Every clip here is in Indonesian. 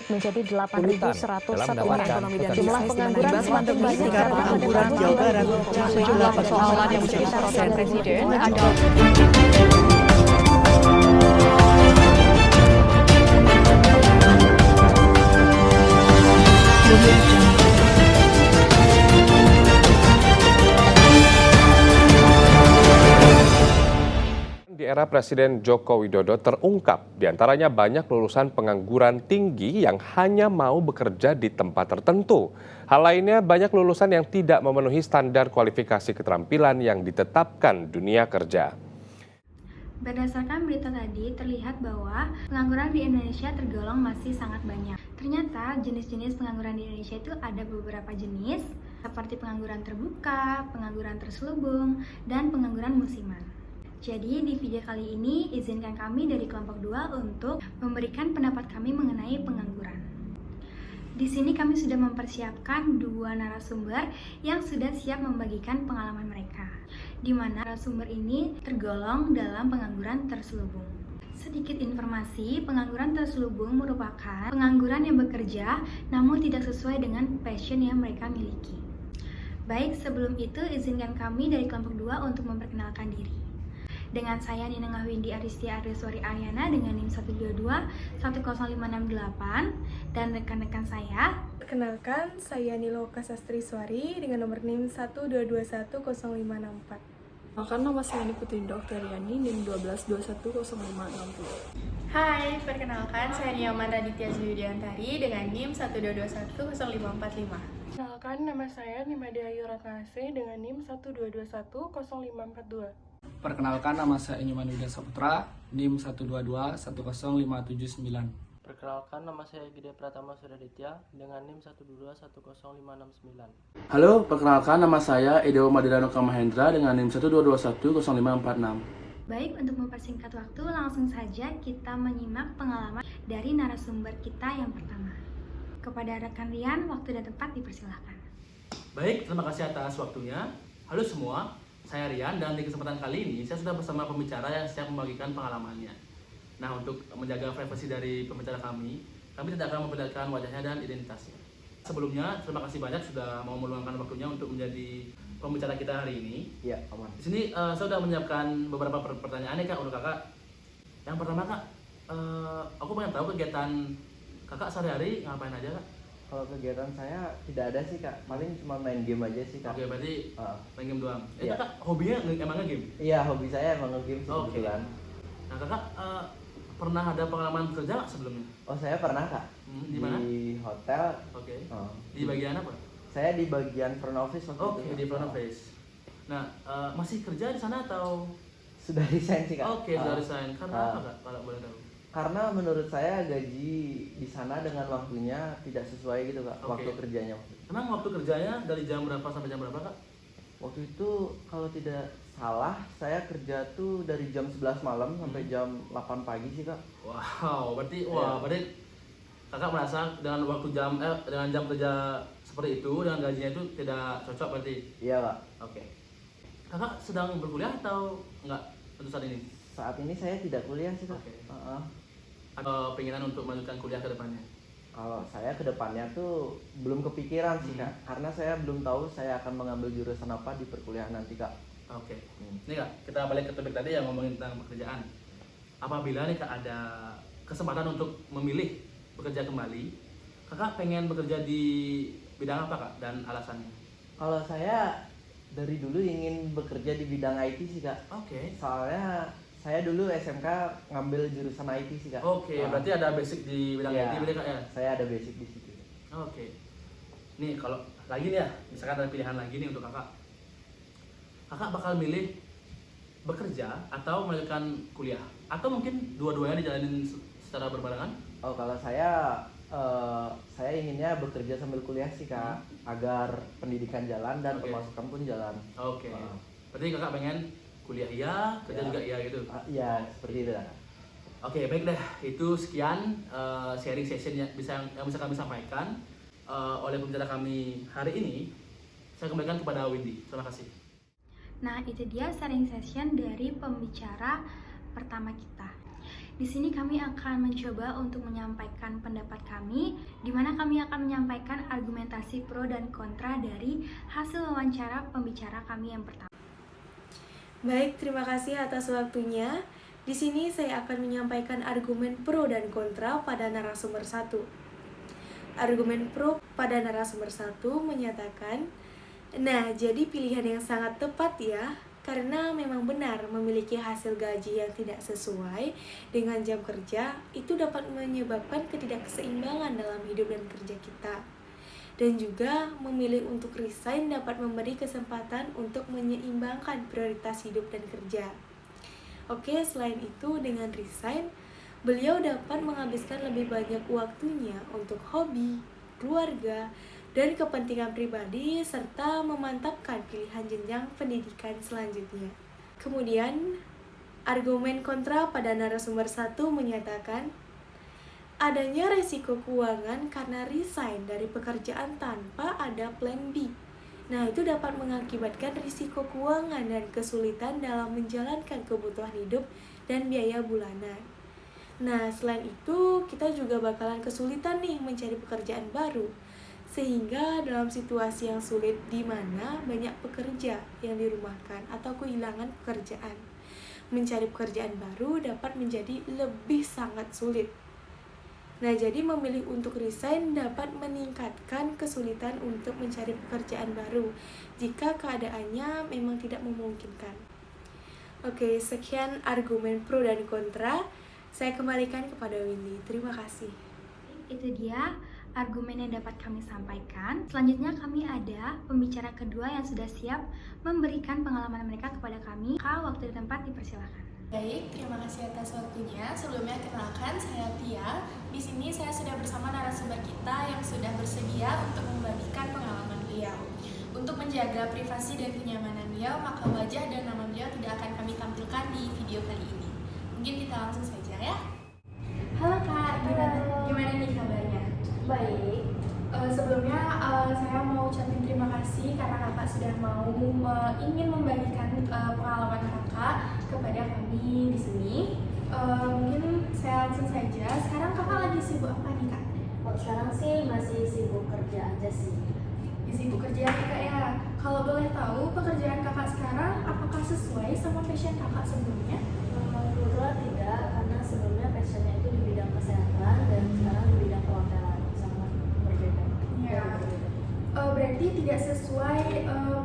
menjadi 8.101 orang. Jumlah ekonomi pengangguran semakin banyak karena pengangguran Jawa Barat. sejumlah persoalan yang menjadi sorotan Presiden adalah Di era Presiden Joko Widodo terungkap diantaranya banyak lulusan pengangguran tinggi yang hanya mau bekerja di tempat tertentu. Hal lainnya banyak lulusan yang tidak memenuhi standar kualifikasi keterampilan yang ditetapkan dunia kerja. Berdasarkan berita tadi, terlihat bahwa pengangguran di Indonesia tergolong masih sangat banyak. Ternyata jenis-jenis pengangguran di Indonesia itu ada beberapa jenis, seperti pengangguran terbuka, pengangguran terselubung, dan pengangguran musiman. Jadi di video kali ini izinkan kami dari kelompok 2 untuk memberikan pendapat kami mengenai pengangguran. Di sini kami sudah mempersiapkan 2 narasumber yang sudah siap membagikan pengalaman mereka, di mana narasumber ini tergolong dalam pengangguran terselubung. Sedikit informasi, pengangguran terselubung merupakan pengangguran yang bekerja namun tidak sesuai dengan passion yang mereka miliki. Baik, sebelum itu izinkan kami dari kelompok 2 untuk memperkenalkan diri. Dengan saya Ninengah Windy Aristia Aryaswari Aryana dengan NIM 122-10568 dan rekan-rekan saya. Perkenalkan, saya Niloka Sastriswari dengan nomor NIM 1221054. Perkenalkan, nama saya Putri Dokteriani NIM 12210560. Hai, perkenalkan saya Nyoman Raditya Zuyudiantari dengan NIM 122100545. Perkenalkan, nama saya Nimade Ayu Ratnase dengan NIM 122100542. Perkenalkan, nama saya Nyoman Widya Saputra, NIM 122-10579. Perkenalkan, nama saya Gede Pratama Suraditya dengan NIM 122-10569. Halo, perkenalkan nama saya Edo Madirano Kamahendra dengan NIM 122-10546. Baik, untuk mempersingkat waktu, langsung saja kita menyimak pengalaman dari narasumber kita yang pertama. Kepada rekan Rian, waktu dan tempat dipersilahkan. Baik, terima kasih atas waktunya. Halo semua, saya Rian dan di kesempatan kali ini saya sudah bersama pembicara yang siap membagikan pengalamannya. Nah, untuk menjaga privasi dari pembicara kami tidak akan memperlihatkan wajahnya dan identitasnya. Sebelumnya, terima kasih banyak sudah mau meluangkan waktunya untuk menjadi pembicara kita hari ini. Iya, aman. Di sini saya sudah menyiapkan beberapa pertanyaan nih Kak untuk Kakak. Yang pertama Kak, aku pengen tahu kegiatan Kakak sehari-hari ngapain aja Kak? Kalau kegiatan saya tidak ada sih Kak, paling cuma main game aja sih Kak. Oke, berarti main game doang. Iya. Kakak hobinya emang nge-game? Iya, hobi saya emang nge-game sih kebetulan. Nah Kakak pernah ada pengalaman kerja nggak sebelumnya? Oh, saya pernah Kak. Di mana? Di hotel. Oke. Di bagian apa? Saya di bagian front office waktu itu. Oke, di front office. Nah, masih kerja di sana atau sudah resign sih Kak? Oke, sudah resign. Karena apa Kak, kalau boleh tahu? Karena menurut saya gaji di sana dengan waktunya tidak sesuai gitu Kak, waktu kerjanya. Emang waktu kerjanya dari jam berapa sampai jam berapa Kak? Waktu itu kalau tidak salah saya kerja tuh dari jam 11 malam sampai jam 8 pagi sih Kak. Wow, berarti Kakak merasa dengan waktu dengan jam kerja seperti itu dengan gajinya itu tidak cocok berarti? Iya Kak. Oke. Kakak sedang berkuliah atau enggak untuk saat ini? Saat ini saya tidak kuliah sih Kak. Ada keinginan untuk melanjutkan kuliah ke depannya? Kalau saya ke depannya tuh belum kepikiran sih Kak, karena saya belum tahu saya akan mengambil jurusan apa di perkuliahan nanti Kak. Oke. Ini Kak, kita balik ke topik tadi yang ngomongin tentang pekerjaan. Apabila nih Kak ada kesempatan untuk memilih bekerja kembali, Kakak pengen bekerja di bidang apa Kak dan alasannya? Kalau saya dari dulu ingin bekerja di bidang IT sih Kak. Oke. Soalnya saya dulu SMK ngambil jurusan IT sih Kak. Oke, berarti ada basic di bidang IT berarti Kak ya? Saya ada basic di situ. Oke. Nih kalau lagi nih ya, misalkan ada pilihan lagi nih untuk Kakak. Kakak bakal milih bekerja atau melanjutkan kuliah? Atau mungkin dua-duanya dijalanin secara berbarengan? Oh, kalau saya inginnya bekerja sambil kuliah sih Kak, agar pendidikan jalan dan pemasukan pun jalan. Oke. Berarti Kakak pengen kuliah iya, kerja juga iya gitu? Iya, seperti itu. Oke, baik deh. Itu sekian sharing session yang bisa kami sampaikan oleh pembicara kami hari ini. Saya kembalikan kepada Windy. Terima kasih. Nah, itu dia sharing session dari pembicara pertama kita. Di sini kami akan mencoba untuk menyampaikan pendapat kami, di mana kami akan menyampaikan argumentasi pro dan kontra dari hasil wawancara pembicara kami yang pertama. Baik, terima kasih atas waktunya. Di sini saya akan menyampaikan argumen pro dan kontra pada narasumber 1. Argumen pro pada narasumber 1 menyatakan, nah, jadi pilihan yang sangat tepat ya, karena memang benar memiliki hasil gaji yang tidak sesuai dengan jam kerja itu dapat menyebabkan ketidakseimbangan dalam hidup dan kerja kita. Dan juga memilih untuk resign dapat memberi kesempatan untuk menyeimbangkan prioritas hidup dan kerja. Oke, selain itu dengan resign, beliau dapat menghabiskan lebih banyak waktunya untuk hobi, keluarga, dan kepentingan pribadi serta memantapkan pilihan jenjang pendidikan selanjutnya. Kemudian, argumen kontra pada narasumber 1 menyatakan adanya resiko keuangan karena resign dari pekerjaan tanpa ada plan B. Nah, itu dapat mengakibatkan risiko keuangan dan kesulitan dalam menjalankan kebutuhan hidup dan biaya bulanan. Nah, selain itu, kita juga bakalan kesulitan nih mencari pekerjaan baru. Sehingga dalam situasi yang sulit di mana banyak pekerja yang dirumahkan atau kehilangan pekerjaan, mencari pekerjaan baru dapat menjadi lebih sangat sulit. Nah, jadi memilih untuk resign dapat meningkatkan kesulitan untuk mencari pekerjaan baru jika keadaannya memang tidak memungkinkan. Oke, sekian argumen pro dan kontra. Saya kembalikan kepada Windy. Terima kasih. Itu dia argumen yang dapat kami sampaikan. Selanjutnya kami ada pembicara kedua yang sudah siap memberikan pengalaman mereka kepada kami. Waktu dan tempat dipersilakan. Baik, terima kasih atas waktunya. Sebelumnya kenalkan, saya Tia. Di sini saya sudah bersama narasumber kita yang sudah bersedia untuk membagikan pengalaman beliau. Untuk menjaga privasi dan kenyamanan beliau, maka wajah dan nama beliau tidak akan kami tampilkan di video kali ini. Mungkin kita langsung saja ya. Halo Kak, gimana nih kabarnya? Baik. Sebelumnya saya mau ucapin terima kasih karena kakak sudah mau ingin membagikan pengalaman kakak kepada kami di sini. Mungkin saya langsung saja. Sekarang kakak lagi sibuk apa nih Kak? Sekarang sih masih sibuk kerja aja sih. Sibuk kerja nih Kak ya. Kalau boleh tahu pekerjaan kakak sekarang apakah sesuai sama passion kakak sebelumnya? Kebetulan tidak, karena sebelumnya passionnya itu di bidang kesehatan dan sekarang di bidang perhotelan, sangat berbeda. Ya. Berarti tidak sesuai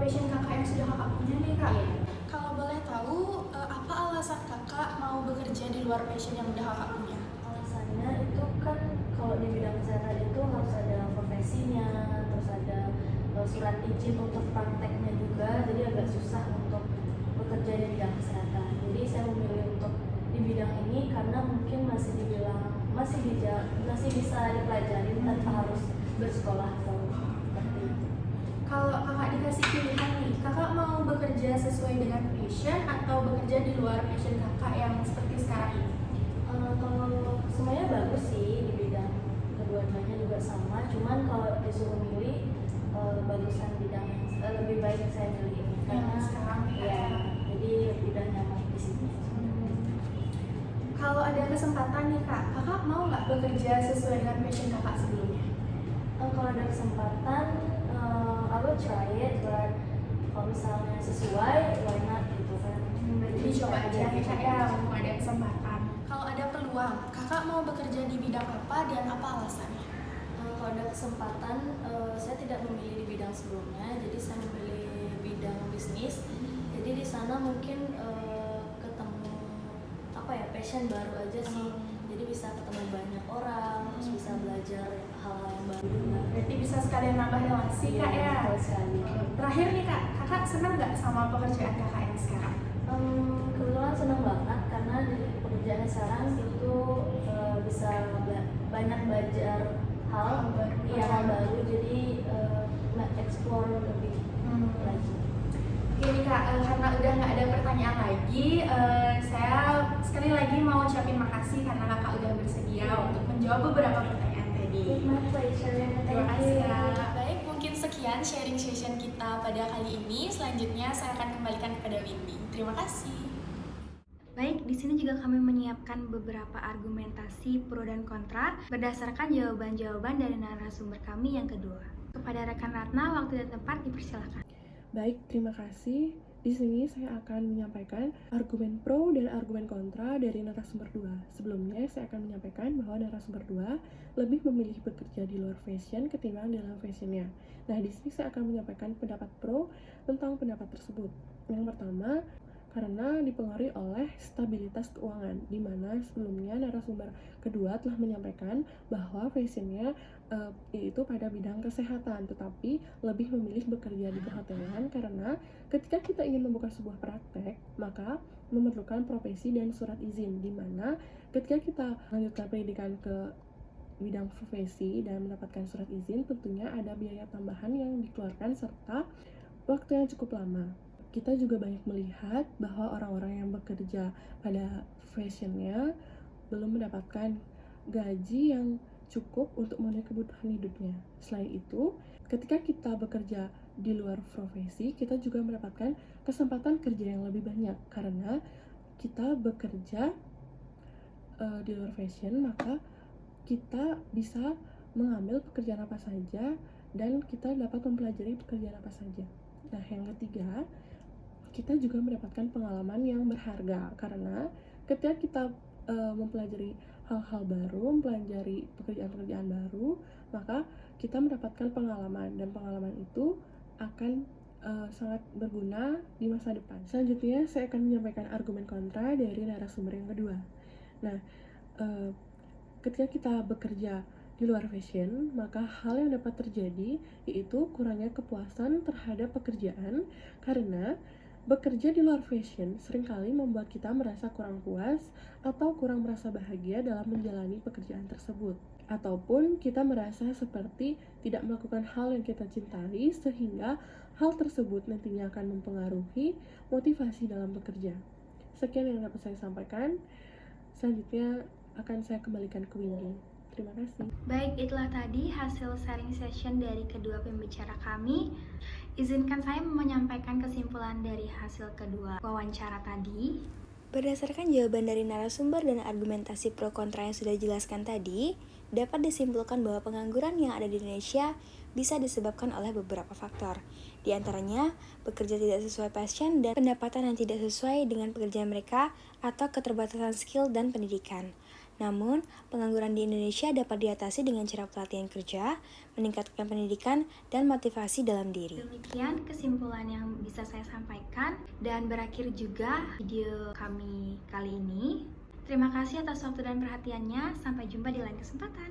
passion kakak yang sudah kakak punya nih Kak? Iya. Kalau boleh tahu apa alasan kakak mau bekerja di luar passion yang udah kakak punya? Alasannya itu kan kalau di bidang kesehatan itu harus ada profesinya, terus ada surat izin untuk prakteknya juga, jadi agak susah untuk bekerja di bidang kesehatan. Jadi saya memilih untuk di bidang ini karena mungkin masih bisa dipelajari tanpa harus bersekolah atau seperti itu. Kalau kakak dikasih pilihan nih, kakak mau bekerja sesuai dengan passion atau bekerja di luar passion kakak yang seperti sekarang ini? Kalau semuanya bagus sih di bidang kedua-duanya juga sama, cuman kalau disuruh milih bagusan bidang lebih baik saya milih ini karena sekarang ya jadi udah nyaman di sini. Kalau ada kesempatan nih Kak, kakak mau nggak bekerja sesuai dengan passion kakak sebelumnya? Kalau ada kesempatan, I will try it, but kalau misalnya sesuai, why not gitu kan? Jadi coba aja ya Kak ya, mumpung ada kesempatan. Kalau ada peluang, kakak mau bekerja di bidang apa dan apa alasannya? Kalau ada kesempatan, saya tidak memilih di bidang sebelumnya, jadi saya memilih bidang bisnis. Jadi di sana mungkin ketemu passion baru aja sih. Jadi bisa ketemu banyak orang, terus bisa belajar hal-hal yang baru juga. Berarti bisa sekalian nambah relasi Kak ya? Sekali. Terakhir nih Kak, kakak senang nggak sama pekerjaan kakak yang sekarang? Kebetulan senang banget karena di pekerjaan sekarang itu bisa banyak belajar hal baru, jadi explore lebih lagi. Oke nih Kak, karena udah nggak ada pertanyaan lagi, saya sekali lagi mau ucapin makasih karena kakak udah bersedia untuk menjawab beberapa pertanyaan tadi. My pleasure. Terima kasih Kak. Baik, mungkin sekian sharing session kita pada kali ini. Selanjutnya saya akan kembalikan kepada Windy. Terima kasih. Baik, di Di sini juga kami menyiapkan beberapa argumentasi pro dan kontra berdasarkan jawaban-jawaban dari narasumber kami yang kedua. Kepada rekan Ratna, waktu dan tempat dipersilakan. Baik, terima kasih. Di sini saya akan menyampaikan argumen pro dan argumen kontra dari narasumber 2. Sebelumnya saya akan menyampaikan bahwa narasumber 2 lebih memilih bekerja di luar fashion ketimbang dalam fashionnya. Nah, di sini saya akan menyampaikan pendapat pro tentang pendapat tersebut. Yang pertama, karena dipengaruhi oleh stabilitas keuangan, di mana sebelumnya narasumber kedua telah menyampaikan bahwa fashionnya yaitu pada bidang kesehatan, tetapi lebih memilih bekerja di perhotelan karena ketika kita ingin membuka sebuah praktek, maka memerlukan profesi dan surat izin, di mana ketika kita melanjutkan pendidikan ke bidang profesi dan mendapatkan surat izin, tentunya ada biaya tambahan yang dikeluarkan serta waktu yang cukup lama. Kita juga banyak melihat bahwa orang-orang yang bekerja pada fashionnya belum mendapatkan gaji yang cukup untuk memenuhi kebutuhan hidupnya. Selain itu, ketika kita bekerja di luar profesi, kita juga mendapatkan kesempatan kerja yang lebih banyak karena kita bekerja di luar fashion, maka kita bisa mengambil pekerjaan apa saja dan kita dapat mempelajari pekerjaan apa saja. Nah, yang ketiga, kita juga mendapatkan pengalaman yang berharga karena ketika kita mempelajari hal-hal baru, mempelajari pekerjaan-pekerjaan baru, maka kita mendapatkan pengalaman dan pengalaman itu akan sangat berguna di masa depan. Selanjutnya saya akan menyampaikan argumen kontra dari narasumber yang kedua. Nah, ketika kita bekerja di luar fashion, maka hal yang dapat terjadi yaitu kurangnya kepuasan terhadap pekerjaan karena bekerja di luar fashion seringkali membuat kita merasa kurang puas atau kurang merasa bahagia dalam menjalani pekerjaan tersebut. Ataupun kita merasa seperti tidak melakukan hal yang kita cintai sehingga hal tersebut nantinya akan mempengaruhi motivasi dalam bekerja. Sekian yang dapat saya sampaikan. Selanjutnya akan saya kembalikan ke Windy. Terima kasih. Baik, itulah tadi hasil sharing session dari kedua pembicara kami. Izinkan saya menyampaikan kesimpulan dari hasil kedua wawancara tadi. Berdasarkan jawaban dari narasumber dan argumentasi pro kontra yang sudah dijelaskan tadi, dapat disimpulkan bahwa pengangguran yang ada di Indonesia bisa disebabkan oleh beberapa faktor. Di antaranya, bekerja tidak sesuai passion dan pendapatan yang tidak sesuai dengan pekerjaan mereka atau keterbatasan skill dan pendidikan. Namun, pengangguran di Indonesia dapat diatasi dengan cara pelatihan kerja, meningkatkan pendidikan, dan motivasi dalam diri. Demikian kesimpulan yang bisa saya sampaikan dan berakhir juga video kami kali ini. Terima kasih atas waktu dan perhatiannya. Sampai jumpa di lain kesempatan.